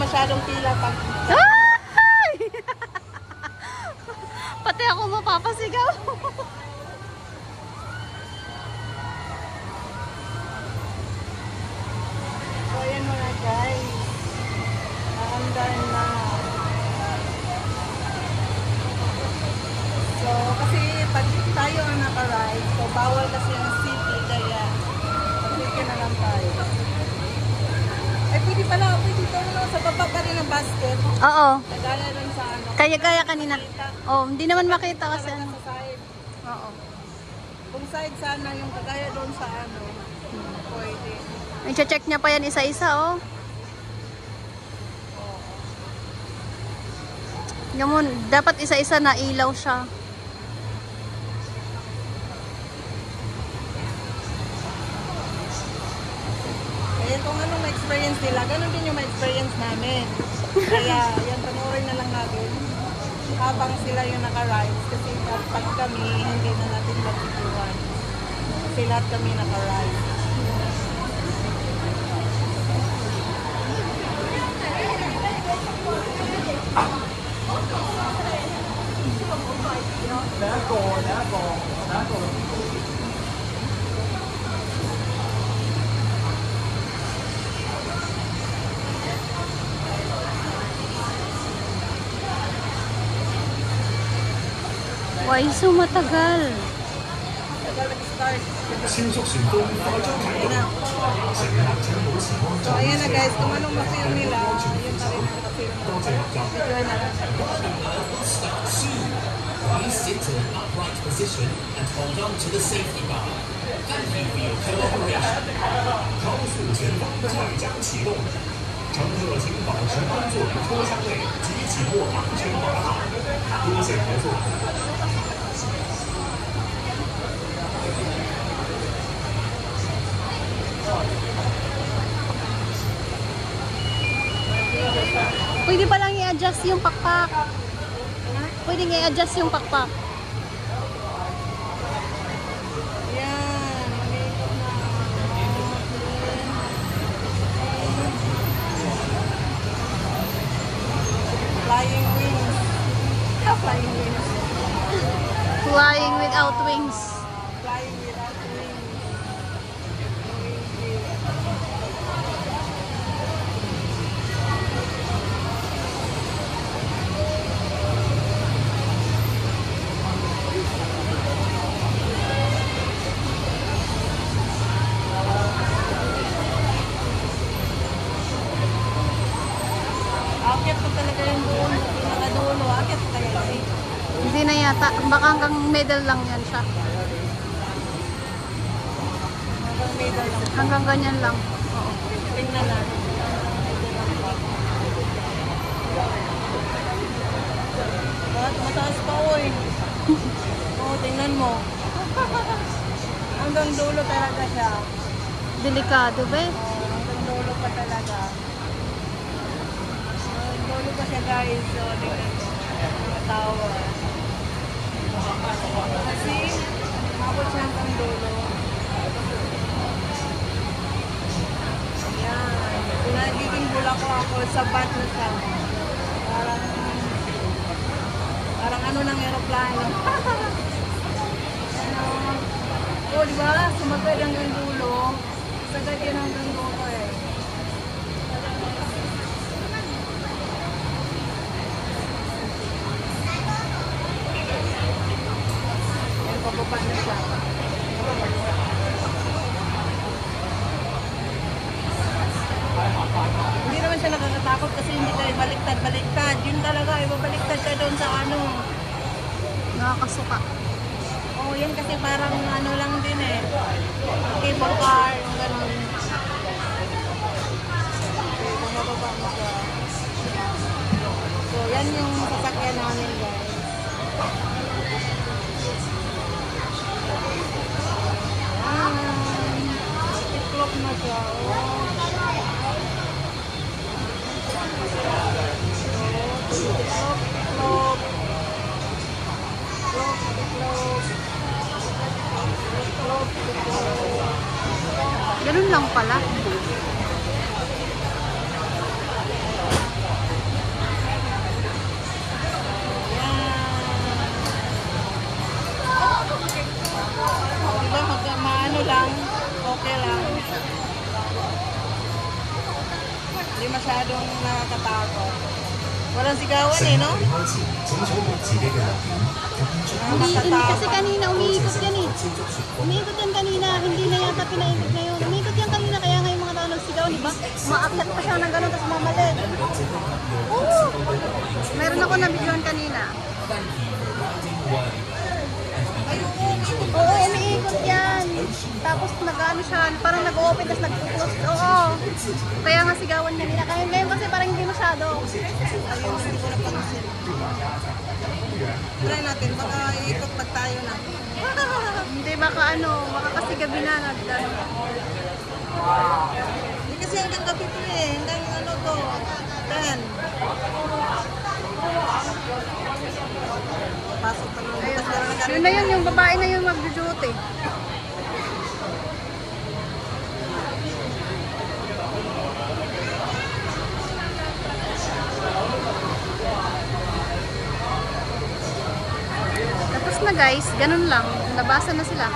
masyadong pila pag... Ay! Pati ako mapapasigaw. So, ayan mga guys. Naandar na. So, kasi pag tayo ang naka-ride, so bawal kasi ang city, kaya pag-take na lang tayo. Ay, pwede pala, pwede ito sa baba ka rin ng basket. Oo. Nagaya rin sa ano. Kaya kanina. Oh, hindi naman makita kasi ano. Sa side. Oo. Kung side sana yung kagaya doon sa ano, pwede. I-check niya pa yan isa-isa, oh. Gamon, dapat isa-isa na ilaw siya. Eh, kung anong ma-experience nila, ganun din yung ma-experience namin. Kaya, yan, panoorin na lang natin habang sila yung naka-ride. Kasi pag kami, hindi na natin mag-iwan. Kasi lahat kami naka-ride. Why so matagal? Tagal nag-start. 新宿旋風快將啟動，乘客請保持安 So, 全。 ayan na guys, kung anong ma-feel nila, yun pa rin ang ma-feel nila. 多謝合作。 Enjoy na lang. Step 2. Please sit in an upright position and hold on to the safety bar. Thank you for your cooperation. 高速前方快将启动，乘客请保持安坐于车厢内及紧握安全绑好。多谢合作。 Pwede pa lang i-adjust yung pakpak. Pwede i-adjust yung pakpak. Yan, mag-iikot na. Flying wings. Flying wings. Flying without wings. Flying without wings. Akit ko talaga yung doon. Pinakadulo. Akit kaya eh. Hindi na yata. Baka hanggang middle lang yan siya. Hanggang middle lang. Hanggang ganyan lang. Oo. Tingnan natin. Bakit mataas pa oy? Oo, tingnan mo. Hanggang dulo talaga siya. Delikado ba eh? Oo, hanggang dulo pa talaga. Hanggang dulo pa siya guys. So, tingnan mo. Matawa. Kasi, mabot siya hanggang dulo. Yan. Kung nagiging bulak ako, sabat na siya. Parang ano ng aeroplano. Ano? Oh, di ba? Sumagad hanggang dulo. Sagad yun hanggang dulo eh. Yan, pababa na siya. Hindi naman siya nakakatakot kasi hindi tayo baliktad. Yun talaga, ibabaliktad ka doon sa ano. Nakakasuka. Oh, yan kasi parang ano lang din eh. Cable car, yung gano'n. Okay, bumababa mo siya. So, yan yung sasakyan namin guys. Yan. Tiklop na siya. Oh. Ganun lang pala. masyadong nakakatakot. Walang sigawan eh, no? 开启足球馆级别的网评，Kasi kanina umiikot yan eh. Umiikot yan kanina, hindi na yata pinaikot ngayon. Umiikot yan kanina, kaya ngayon mga tao nagsigaw, di ba? Umaakyat pa siya ng gano'n, tapos mamali. Oo! Meron ako na-videoan kanina. Oo, umiikot yan. Tapos nag-ano siya, parang nag-open, tapos nag-close. Oo. Kaya nga sigawan kanina. Kaya ngayon kasi parang hindi masyado. Ayun, hindi ko napansin. Try natin, baka iikot pag tayo na. Hindi, baka ano, baka kasi gabi na nag-ano. Hindi kasi hanggang gabi to eh. Hanggang ano to. 10. Pasok pa naman. Bukas meron na Yun na yun, yung babae na yun mag-duty. Tapos na guys, ganun lang. Nabasan na sila.